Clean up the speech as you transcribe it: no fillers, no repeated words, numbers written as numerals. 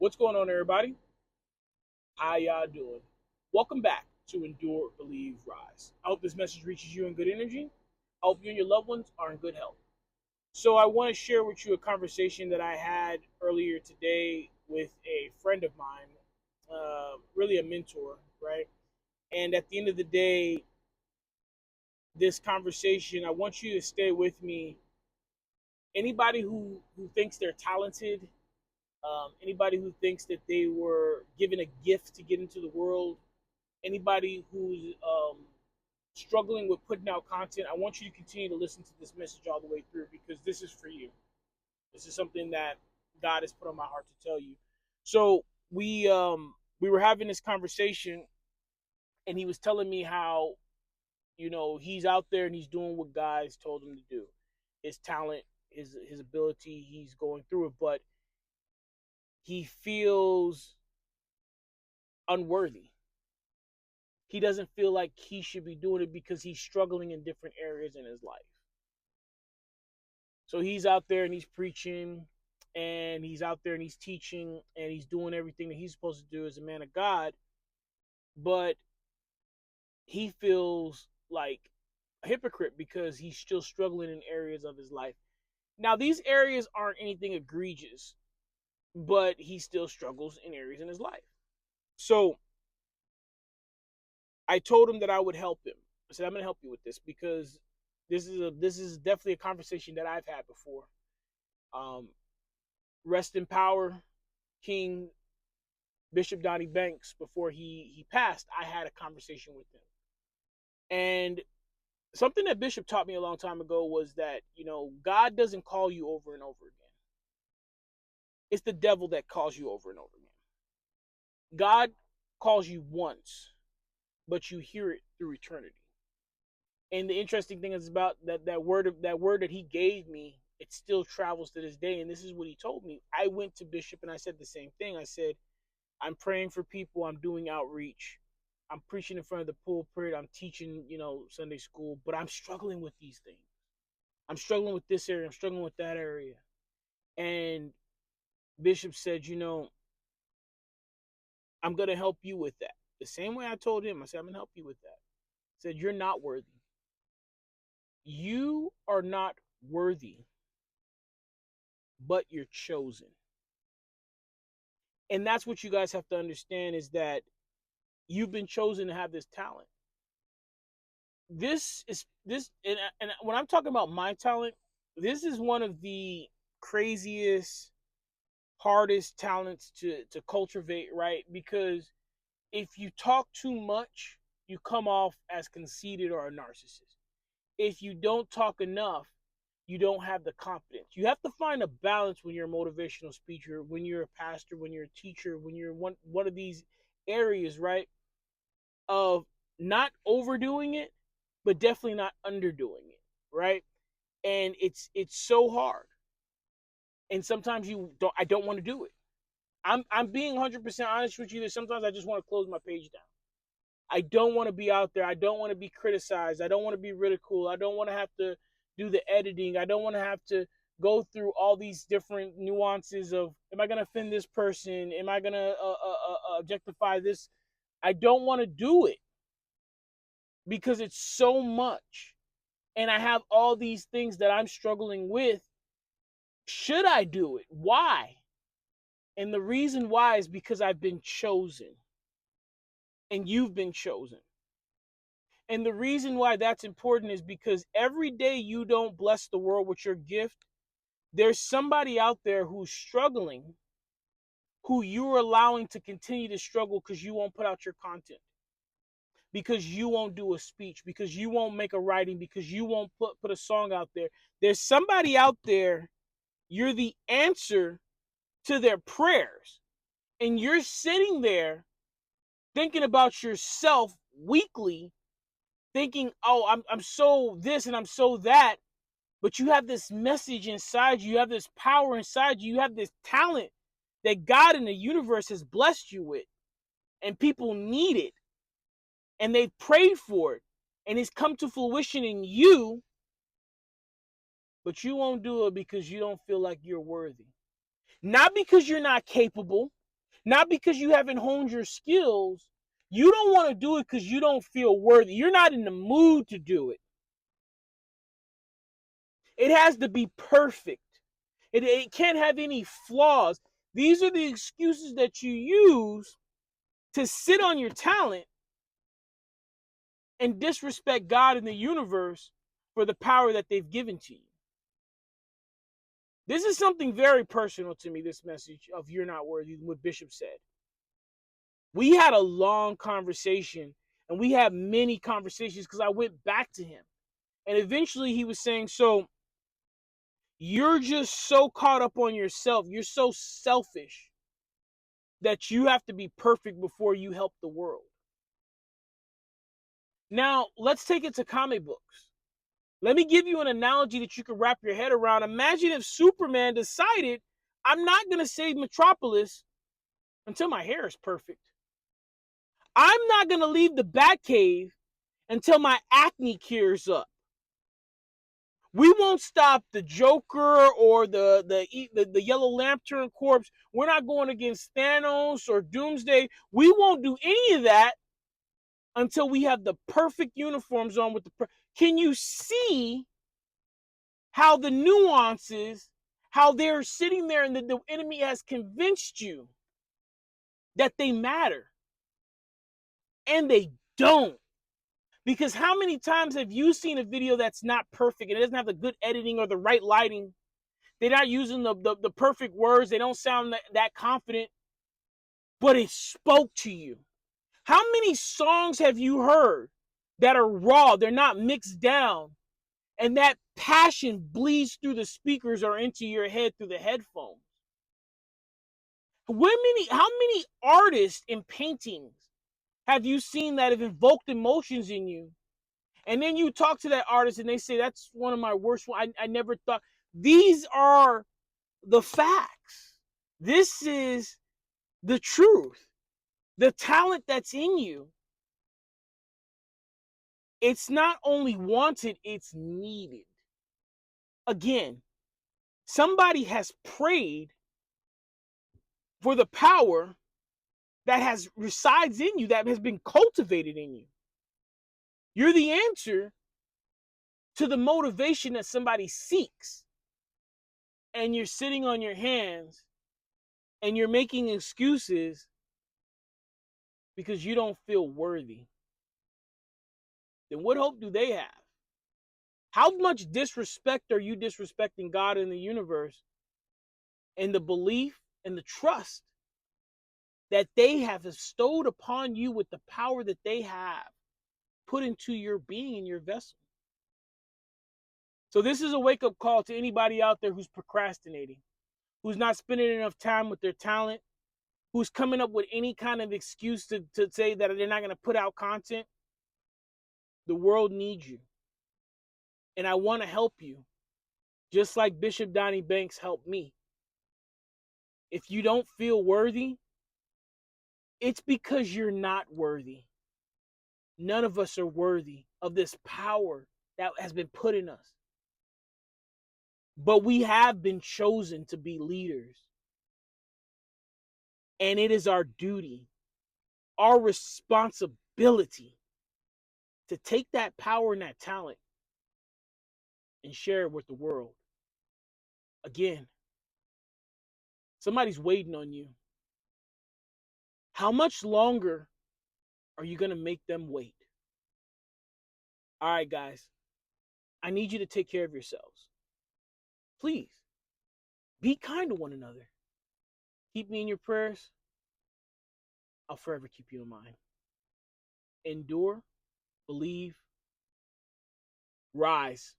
What's going on, everybody? How y'all doing? Welcome back to Endure, Believe, Rise. I hope this message reaches you in good energy. I hope you and your loved ones are in good health. So, I want to share with you a conversation that I had earlier today with a friend of mine, really a mentor, right? And at the end of the day, this conversation, I want you to stay with me. Anybody who thinks they're talented, anybody who thinks that they were given a gift to get into the world, anybody who's struggling with putting out content, I want you to continue to listen to this message all the way through because this is for you. This is something that God has put on my heart to tell you. So we were having this conversation, and he was telling me how he's out there and he's doing what guys told him to do. His talent, his ability, he's going through it, but he feels unworthy. He doesn't feel like he should be doing it because he's struggling in different areas in his life. So he's out there and he's preaching, and he's out there and he's teaching, and he's doing everything that he's supposed to do as a man of God, but he feels like a hypocrite because he's still struggling in areas of his life. Now, these areas aren't anything egregious, but he still struggles in areas in his life. So I told him that I would help him. I said, I'm going to help you with this because this is definitely a conversation that I've had before. Um, Rest in power, King Bishop Donnie Banks. Before he passed, I had a conversation with him, and something that Bishop taught me a long time ago was that God doesn't call you over and over again. It's the devil that calls you over and over again. God calls you once, but you hear it through eternity. And the interesting thing is about that word that he gave me, it still travels to this day. And this is what he told me. I went to Bishop and I said the same thing. I said, I'm praying for people. I'm doing outreach. I'm preaching in front of the pulpit. I'm teaching, Sunday school, but I'm struggling with these things. I'm struggling with this area. I'm struggling with that area. And Bishop said, I'm going to help you with that. The same way I told him, I said, I'm going to help you with that. He said, you're not worthy. You are not worthy, but you're chosen. And that's what you guys have to understand is that you've been chosen to have this talent. And when I'm talking about my talent, this is one of the craziest, hardest talents to cultivate, right? Because if you talk too much, you come off as conceited or a narcissist. If you don't talk enough, you don't have the confidence. You have to find a balance when you're a motivational speaker, when you're a pastor, when you're a teacher, when you're one of these areas, right? Of not overdoing it, but definitely not underdoing it, right? And it's so hard. And sometimes I don't want to do it. I'm being 100% honest with you that sometimes I just want to close my page down. I don't want to be out there. I don't want to be criticized. I don't want to be ridiculed. I don't want to have to do the editing. I don't want to have to go through all these different nuances of, am I going to offend this person? Am I going to objectify this? I don't want to do it because it's so much. And I have all these things that I'm struggling with. Should I do it? Why? And the reason why is because I've been chosen. And you've been chosen. And the reason why that's important is because every day you don't bless the world with your gift, there's somebody out there who's struggling, who you're allowing to continue to struggle because you won't put out your content, because you won't do a speech, because you won't make a writing, because you won't put a song out there. There's somebody out there, you're the answer to their prayers. And you're sitting there thinking about yourself weekly, thinking, oh, I'm so this and I'm so that, but you have this message inside you, you have this power inside you, you have this talent that God in the universe has blessed you with, and people need it, and they've prayed for it, and it's come to fruition in you, but you won't do it because you don't feel like you're worthy. Not because you're not capable, not because you haven't honed your skills. You don't want to do it because you don't feel worthy. You're not in the mood to do it. It has to be perfect. It can't have any flaws. These are the excuses that you use to sit on your talent and disrespect God and the universe for the power that they've given to you. This is something very personal to me, this message of you're not worthy, what Bishop said. We had a long conversation, and we had many conversations because I went back to him. And eventually he was saying, so you're just so caught up on yourself. You're so selfish that you have to be perfect before you help the world. Now, let's take it to comic books. Let me give you an analogy that you can wrap your head around. Imagine if Superman decided, I'm not going to save Metropolis until my hair is perfect. I'm not going to leave the Batcave until my acne clears up. We won't stop the Joker or the Yellow Lantern Corps. We're not going against Thanos or Doomsday. We won't do any of that until we have the perfect uniforms on with the. Can you see how the nuances, how they're sitting there and the enemy has convinced you that they matter? And they don't. Because how many times have you seen a video that's not perfect and it doesn't have the good editing or the right lighting? They're not using the perfect words. They don't sound that confident, but it spoke to you. How many songs have you heard that are raw? They're not mixed down. And that passion bleeds through the speakers or into your head through the headphones. How many artists in paintings have you seen that have invoked emotions in you? And then you talk to that artist and they say, that's one of my worst ones. I never thought. These are the facts. This is the truth. The talent that's in you, it's not only wanted, it's needed. Again, somebody has prayed for the power that resides in you, that has been cultivated in you. You're the answer to the motivation that somebody seeks. And you're sitting on your hands and you're making excuses because you don't feel worthy. Then what hope do they have? How much disrespect are you disrespecting God in the universe and the belief and the trust that they have bestowed upon you with the power that they have put into your being and your vessel? So this is a wake-up call to anybody out there who's procrastinating, who's not spending enough time with their talent, who's coming up with any kind of excuse to say that they're not going to put out content. The world needs you. And I want to help you, just like Bishop Donnie Banks helped me. If you don't feel worthy, it's because you're not worthy. None of us are worthy of this power that has been put in us. But we have been chosen to be leaders. And it is our duty, our responsibility to take that power and that talent and share it with the world. Again, somebody's waiting on you. How much longer are you going to make them wait? All right, guys, I need you to take care of yourselves. Please, be kind to one another. Keep me in your prayers. I'll forever keep you in mind. Endure, believe, rise.